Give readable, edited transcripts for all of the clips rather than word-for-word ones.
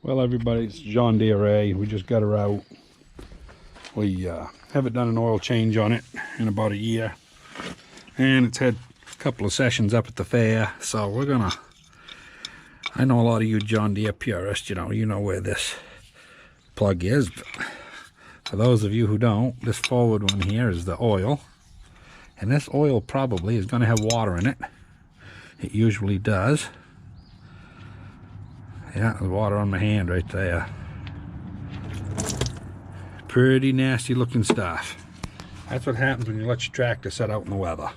Well, everybody, it's John Deere. We just got her out. We haven't done an oil change on it in about a year, and it's had a couple of sessions up at the fair. So we're gonna. I know a lot of you John Deere purists. You know where this plug is. But for those of you who don't, this forward one here is the oil, and this oil probably is going to have water in it. It usually does. Yeah, there's water on my hand right there. Pretty nasty looking stuff. That's what happens when you let your tractor sit out in the weather.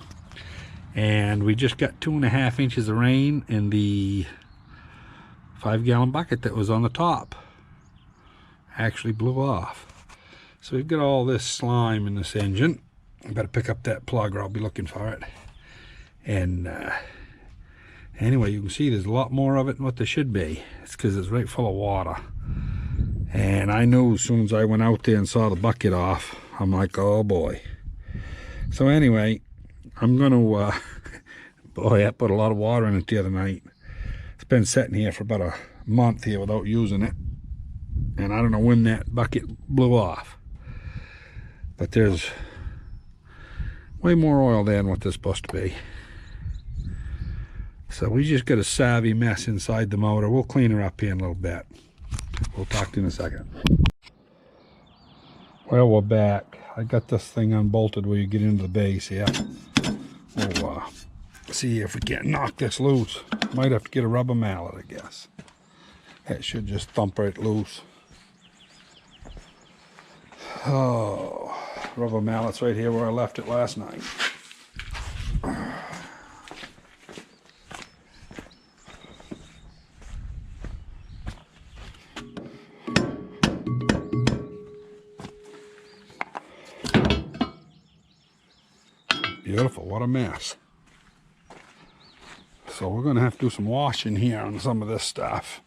And we just got 2.5 inches of rain in the 5-gallon bucket that was on the top. Actually blew off. So we've got all this slime in this engine. I better pick up that plug or I'll be looking for it. And anyway, you can see there's a lot more of it than what there should be. It's because it's right full of water. And I knew as soon as I went out there and saw the bucket off, I'm like, oh boy. So anyway, I'm going to, boy, I put a lot of water in it the other night. It's been sitting here for about a month here without using it. And I don't know when that bucket blew off. But there's way more oil there than what there's supposed to be. So we just got a savvy mess inside the motor. We'll clean her up here in a little bit. We'll talk to you in a second. Well, we're back. I got this thing unbolted where you get into the base here. We'll see if we can't knock this loose. Might have to get a rubber mallet, I guess. That should just thump right loose. Oh, rubber mallet's right here where I left it last night. Beautiful, what a mess. So we're going to have to do some washing here on some of this stuff.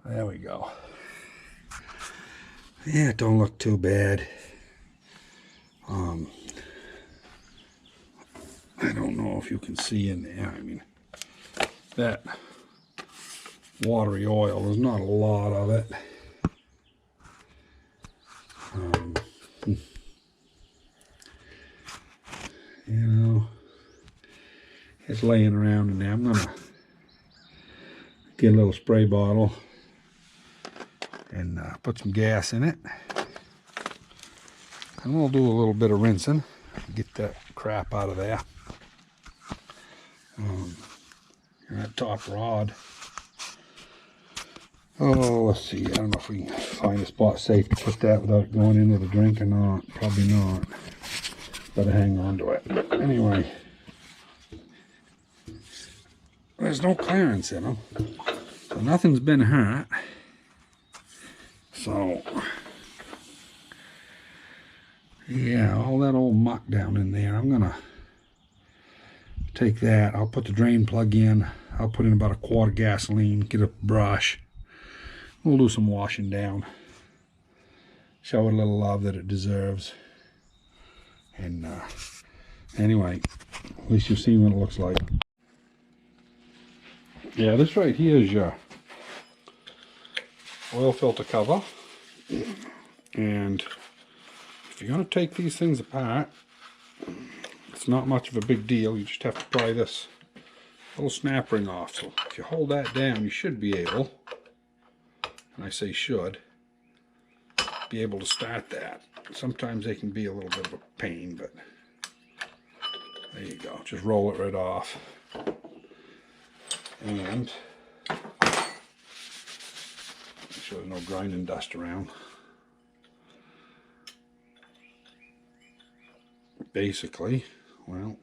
There we go. Yeah, it don't look too bad. I don't know if you can see in there. I mean, that watery oil, there's not a lot of it. You know, it's laying around in there. I'm gonna get a little spray bottle and put some gas in it, and we'll do a little bit of rinsing, get that crap out of there. That top rod. Oh, let's see. I don't know if we can find a spot safe to put that without it going into the drink or not. Probably not. Better hang on to it. Anyway, there's no clearance in them, so nothing's been hurt. So, yeah, all that old muck down in there, I'm gonna take that. I'll put the drain plug in. I'll put in about a quart of gasoline, get a brush. We'll do some washing down. Show it a little love that it deserves. And anyway, at least you've seen what it looks like. Yeah, this right here is your oil filter cover. And if you're going to take these things apart, it's not much of a big deal. You just have to pry this little snap ring off. So if you hold that down, you should be able, and I say should, be able to start that. Sometimes they can be a little bit of a pain, but there you go. Just roll it right off. And make sure there's no grinding dust around. Basically, well,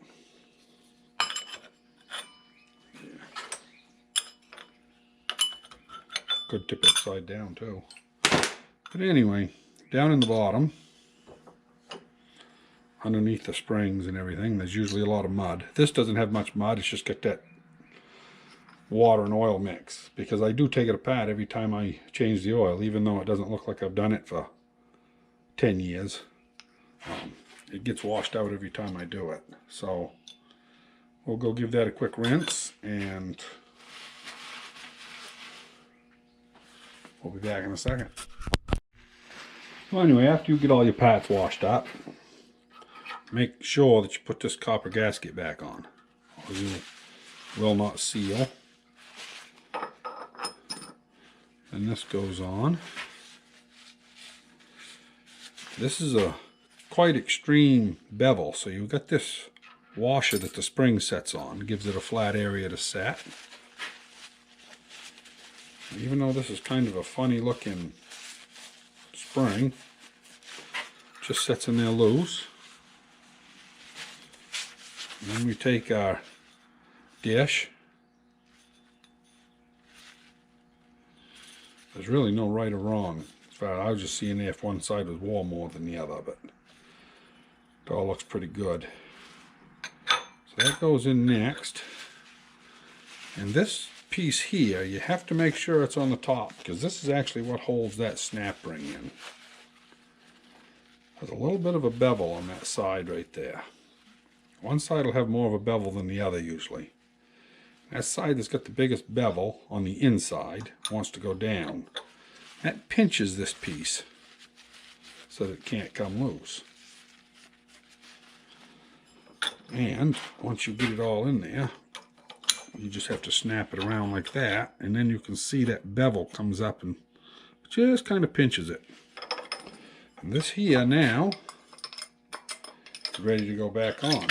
yeah. Could tip it upside down too. But anyway, down in the bottom, underneath the springs and everything, there's usually a lot of mud. This doesn't have much mud, it's just got that water and oil mix, because I do take it apart every time I change the oil, even though it doesn't look like I've done it for 10 years. It gets washed out every time I do it. So we'll go give that a quick rinse, and we'll be back in a second. So anyway, after you get all your parts washed up, make sure that you put this copper gasket back on, or you will not seal. And this goes on. This is a quite extreme bevel, so you've got this washer that the spring sets on. It gives it a flat area to set. Even though this is kind of a funny looking spring, just sets in there loose. And then we take our dish. There's really no right or wrong. As far as I was just seeing if one side was warm more than the other, but it all looks pretty good. So that goes in next. And this piece here, you have to make sure it's on the top, because this is actually what holds that snap ring in. There's a little bit of a bevel on that side right there. One side will have more of a bevel than the other usually. That side that's got the biggest bevel on the inside wants to go down. That pinches this piece so that it can't come loose. And once you get it all in there, you just have to snap it around like that, and then you can see that bevel comes up and just kind of pinches it. And this here now is ready to go back on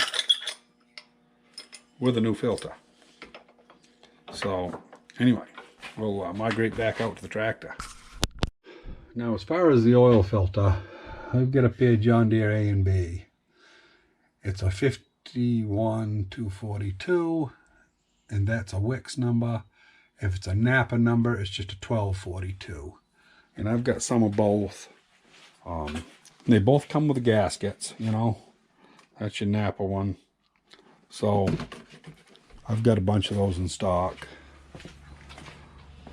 with a new filter. So anyway, we'll migrate back out to the tractor. Now, as far as the oil filter, I've got a pair of John Deere A and B. It's a 51242, and that's a Wix number. If it's a Napa number, it's just a 1242. And I've got some of both. They both come with the gaskets, you know. That's your Napa one. So I've got a bunch of those in stock.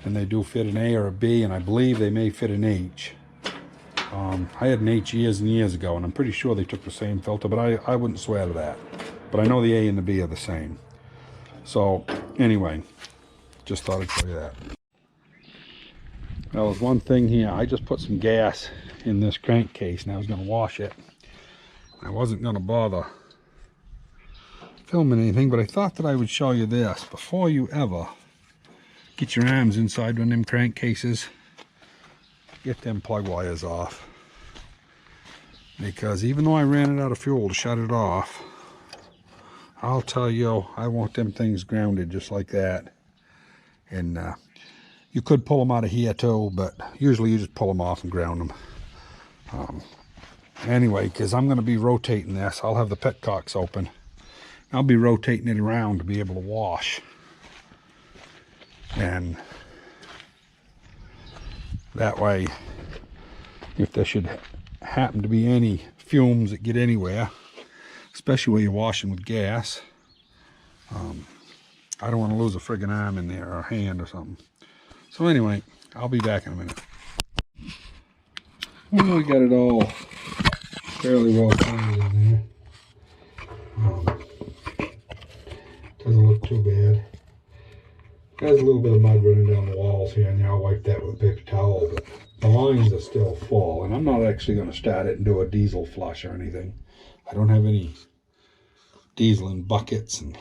And they do fit an A or a B, and I believe they may fit an H. I had an H years and years ago, and I'm pretty sure they took the same filter, but I wouldn't swear to that. But I know the A and the B are the same. So anyway, just thought I'd show you that. Now, there's one thing here. I just put some gas in this crankcase, and I was going to wash it. I wasn't going to bother filming anything, but I thought that I would show you this before you ever get your arms inside one of them crankcases. Get them plug wires off, because even though I ran it out of fuel to shut it off, I'll tell you, I want them things grounded just like that. And you could pull them out of here too, but usually you just pull them off and ground them. Anyway, because I'm going to be rotating this, I'll have the petcocks open. I'll be rotating it around to be able to wash. And that way, if there should happen to be any fumes that get anywhere, especially when you're washing with gas, I don't want to lose a friggin' arm in there or a hand or something. So anyway, I'll be back in a minute. Well, we got it all fairly well cleaned in there. Doesn't look too bad. There's a little bit of mud running down the walls here, and I'll wipe that with a paper towel, but the lines are still full, and I'm not actually going to start it and do a diesel flush or anything. I don't have any diesel in buckets, and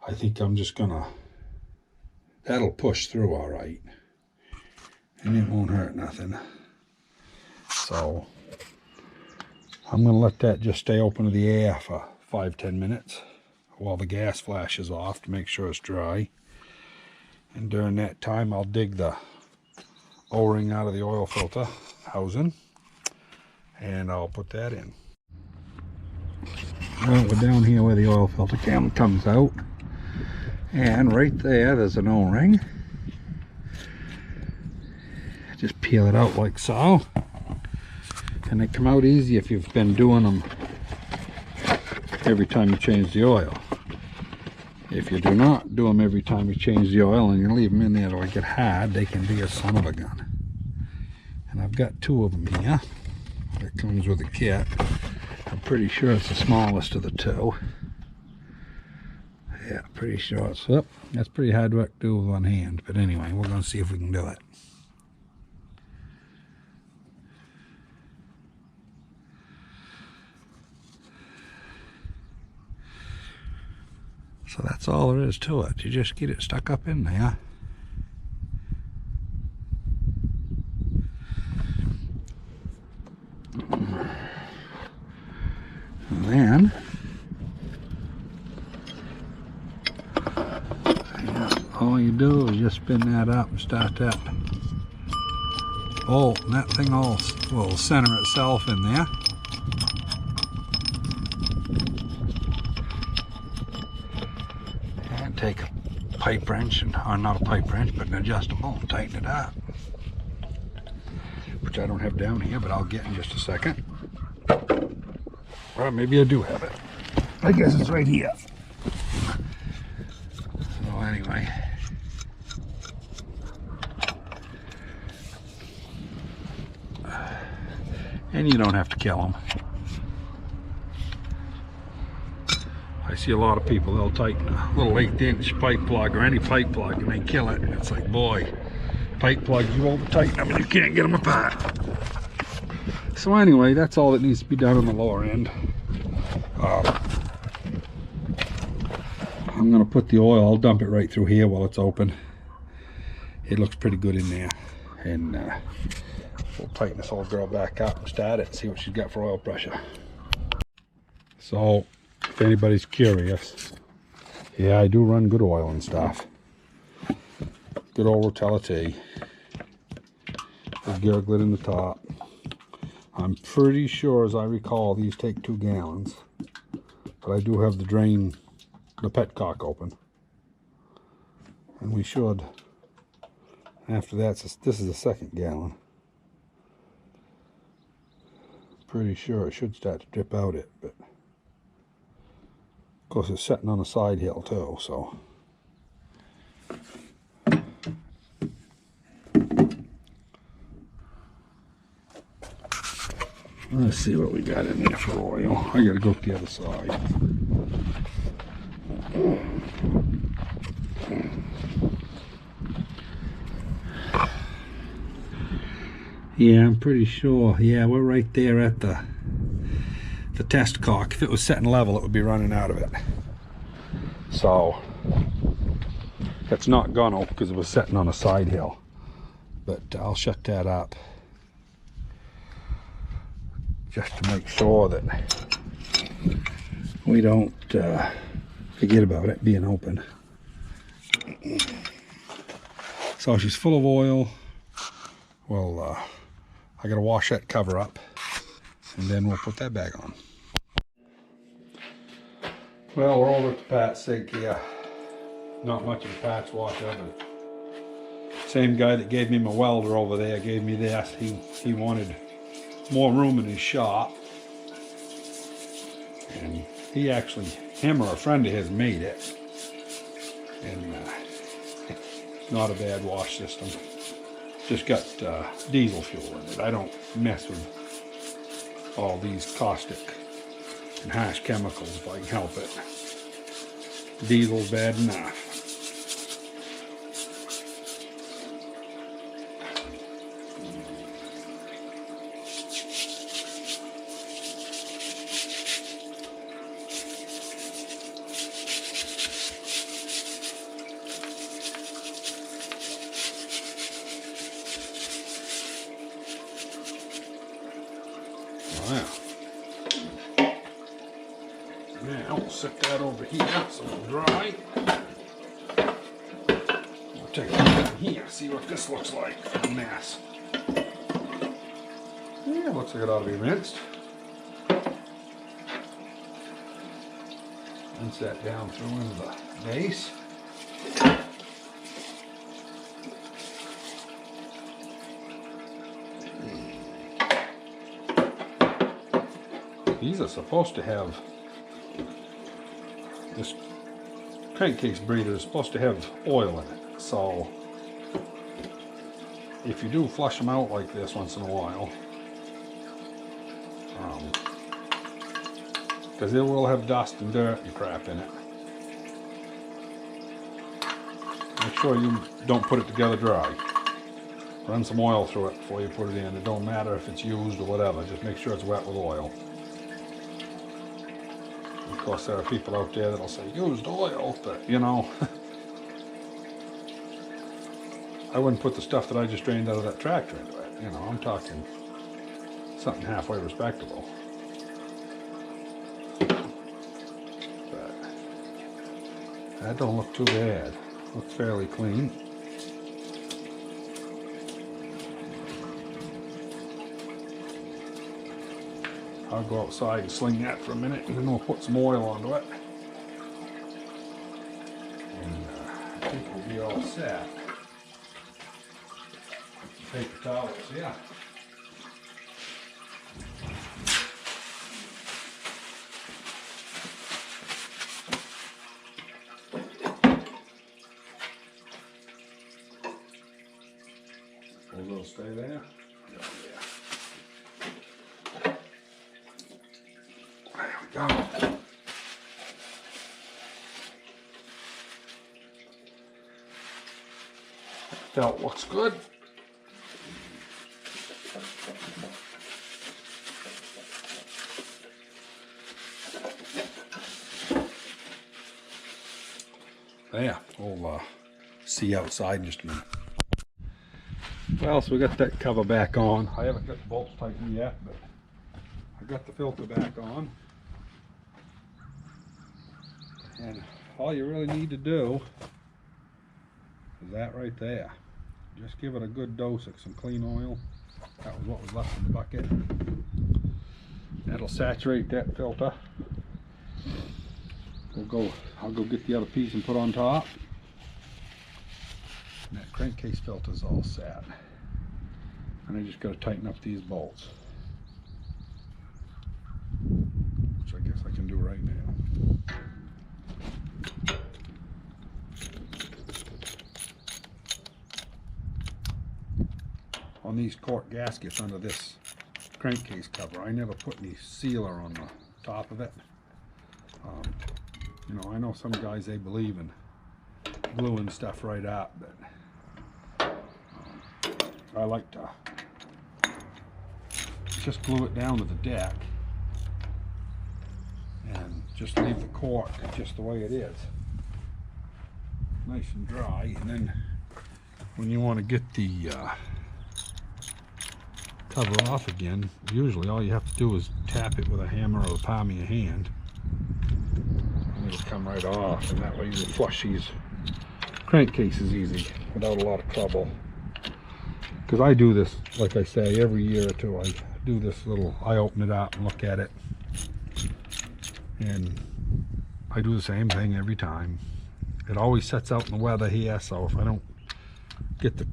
I think I'm just going to, that'll push through all right, and it won't hurt nothing. So I'm going to let that just stay open to the air for 5-10 minutes. While the gas flashes off to make sure it's dry. And during that time, I'll dig the O-ring out of the oil filter housing, and I'll put that in. Well, we're down here where the oil filter cam comes out, and right there's an O-ring. Just peel it out like so, and they come out easy if you've been doing them every time you change the oil. If you do not do them every time you change the oil and you leave them in there till they get hard, they can be a son of a gun. And I've got 2 of them here. That comes with a kit. I'm pretty sure it's the smallest of the 2. Yeah, pretty sure. So that's pretty hard work to do with one hand. But anyway, we're going to see if we can do it. So that's all there is to it. You just get it stuck up in there. And then all you do is just spin that up and start that bolt, and that thing will center itself in there. And take a pipe wrench, or not a pipe wrench, but an adjustable, and tighten it up. Which I don't have down here, but I'll get in just a second. Or maybe I do have it. I guess it's right here. So anyway. And you don't have to kill them. I see a lot of people, they'll tighten a little 1/8" pipe plug or any pipe plug and they kill it. And it's like, boy, pipe plugs, you won't tighten them and you can't get them apart. So anyway, that's all that needs to be done on the lower end. I'm going to put the oil, I'll dump it right through here while it's open. It looks pretty good in there. And we'll tighten this old girl back up and start it and see what she's got for oil pressure. So, if anybody's curious, yeah, I do run good oil and stuff. Good old Rotella T. With Gurglet in the top. I'm pretty sure, as I recall, these take 2 gallons. But I do have the drain, the petcock open. And we should, after that, this is the 2nd gallon. Pretty sure it should start to drip out it, but of course it's sitting on a side hill too, so. Let's see what we got in there for oil. I gotta go to the other side. Yeah, I'm pretty sure. Yeah, we're right there at the test cock. If it was setting level, it would be running out of it. So it's not gonna, because it was setting on a side hill. But I'll shut that up just to make sure that we don't forget about it being open. So she's full of oil. Well, I gotta wash that cover up and then we'll put that back on. Well, we're over at the Pat sink here. Not much of a patch wash of it. Same guy that gave me my welder over there gave me this. He wanted more room in his shop. And he actually, him or a friend of his made it. And not a bad wash system. Just got diesel fuel in it. I don't mess with all these caustic and harsh chemicals if I can help it. Diesel's bad enough. Wow. Now we'll set that over here so it'll dry. We'll take it down here, see what this looks like. A mess. Yeah, looks like it ought to be rinsed. Rinse that down through into the base. These are supposed to have, this crankcase breather is supposed to have oil in it. So if you do flush them out like this once in a while, because it will have dust and dirt and crap in it. Make sure you don't put it together dry. Run some oil through it before you put it in. It don't matter if it's used or whatever, just make sure it's wet with oil. Of course, there are people out there that'll say, used oil, but you know, I wouldn't put the stuff that I just drained out of that tractor into it. You know, I'm talking something halfway respectable. But that don't look too bad. Looks fairly clean. I'll go outside and sling that for a minute, and then we'll put some oil onto it. And I think we'll be all set. Paper towels, yeah. Will those stay there? Go. Felt looks good. There, we'll see outside in just a minute. Well, so we got that cover back on. I haven't got the bolts tightened yet, but I got the filter back on. And all you really need to do is that right there. Just give it a good dose of some clean oil. That was what was left in the bucket. That'll saturate that filter. I'll go get the other piece and put on top. And that crankcase filter's all set. And I just got to tighten up these bolts, which I guess I can do right now. On these cork gaskets under this crankcase cover, I never put any sealer on the top of it. You know, I know some guys, they believe in gluing stuff right up, but I like to just glue it down to the deck and just leave the cork just the way it is, nice and dry. And then when you want to get the cover off again, usually all you have to do is tap it with a hammer or the palm of your hand, and it'll come right off, and that way you can flush these crankcases easy without a lot of trouble. Because I do this, like I say, every year or two. I do this little, I open it up and look at it, and I do the same thing every time. It always sets out in the weather here, so if I don't get the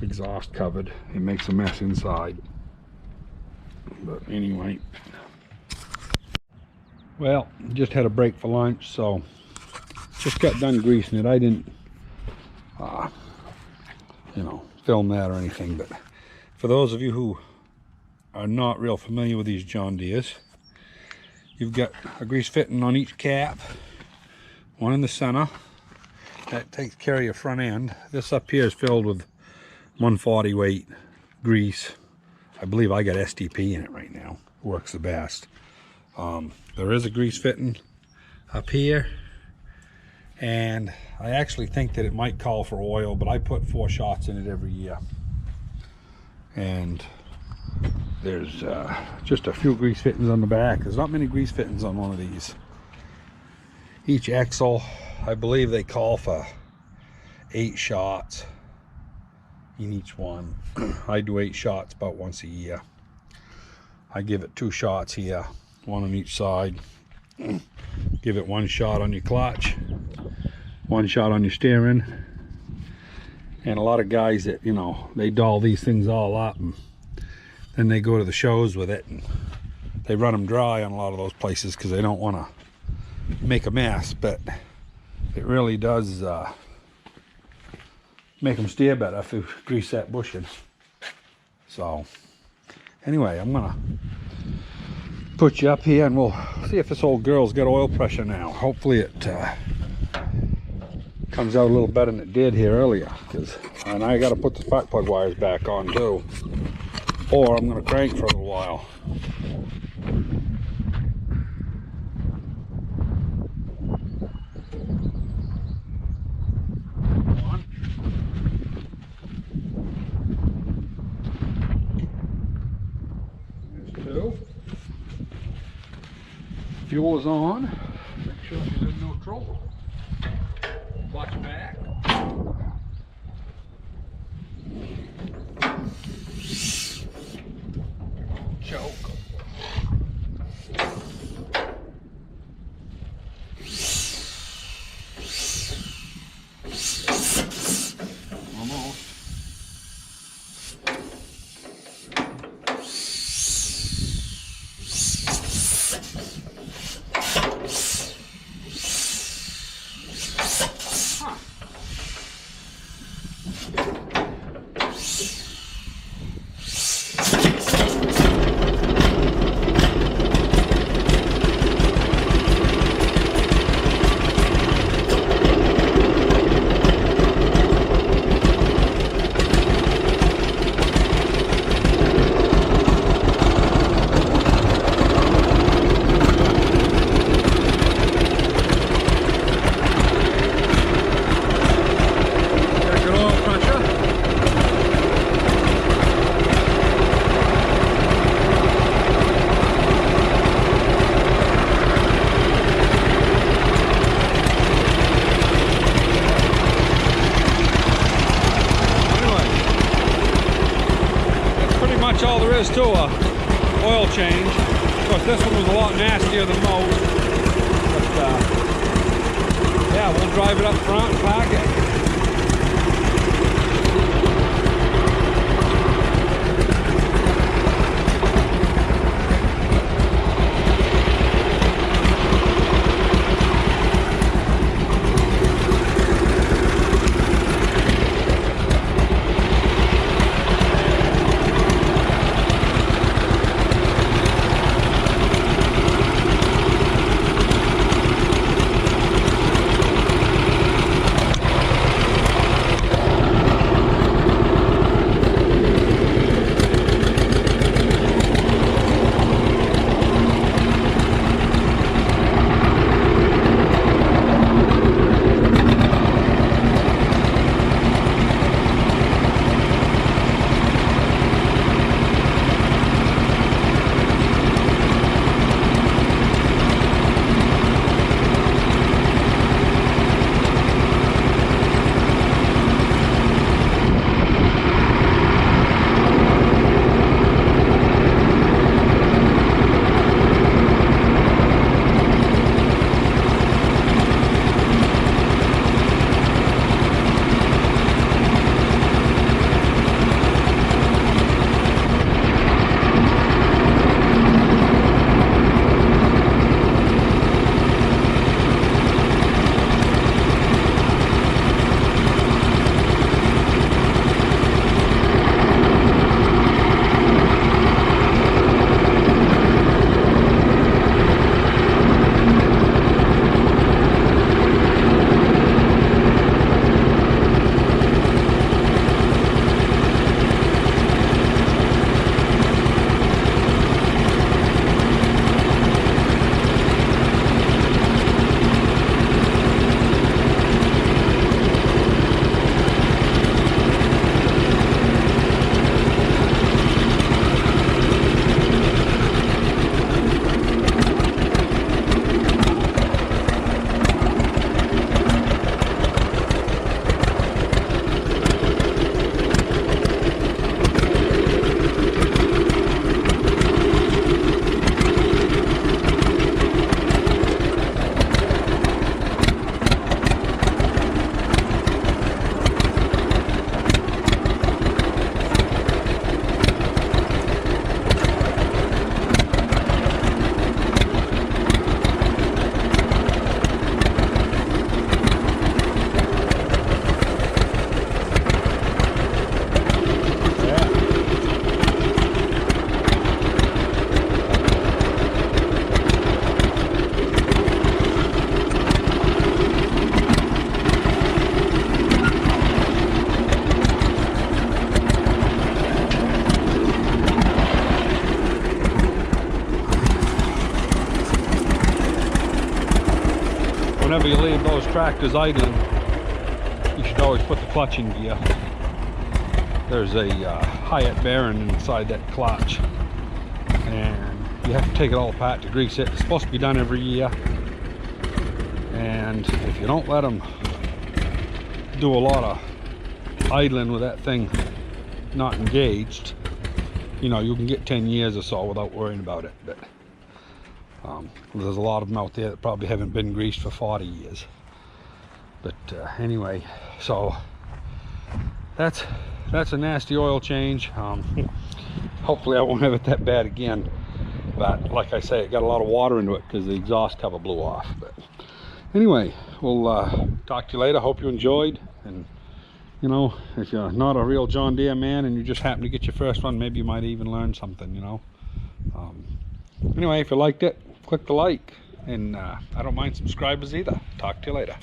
exhaust covered, it makes a mess inside. But anyway, well, just had a break for lunch, so just got done greasing it. I didn't you know, film that or anything, but for those of you who are not real familiar with these John Deeres, you've got a grease fitting on each cap, one in the center that takes care of your front end. This up here is filled with 140 weight grease. I believe I got STP in it right now. Works the best. There is a grease fitting up here, and I actually think that it might call for oil, but I put 4 shots in it every year. And there's just a few grease fittings on the back. There's not many grease fittings on one of these. Each axle, I believe they call for 8 shots in each one. I do 8 shots about once a year. I give it 2 shots here, 1 on each side. Give it 1 shot on your clutch, 1 shot on your steering. And a lot of guys that, you know, they doll these things all up, and then they go to the shows with it, and they run them dry on a lot of those places because they don't want to make a mess. But it really does make them steer better if you grease that bushing. So anyway, I'm gonna put you up here and we'll see if this old girl's got oil pressure now. Hopefully it comes out a little better than it did here earlier. And I got to put the spark plug wires back on too, or I'm going to crank for a little while. Fuel is on. Make sure she's in neutral. Clutch back. Choke. Almost. All there is to a oil change. Of course, this one was a lot nastier than most, but yeah, we'll drive it up front and pack it. whenever you leave those tractors idling, you should always put the clutch in gear. There's a Hyatt bearing inside that clutch, and you have to take it all apart to grease it. It's supposed to be done every year, and if you don't let them do a lot of idling with that thing not engaged, you know, you can get 10 years or so without worrying about it. But there's a lot of them out there that probably haven't been greased for 40 years. But anyway, so that's a nasty oil change. Hopefully I won't have it that bad again, but like I say, it got a lot of water into it because the exhaust cover blew off. But anyway, we'll talk to you later. Hope you enjoyed, and you know, if you're not a real John Deere man and you just happen to get your first one, maybe you might even learn something, you know. Anyway, if you liked it, click the like, and I don't mind subscribers either. Talk to you later.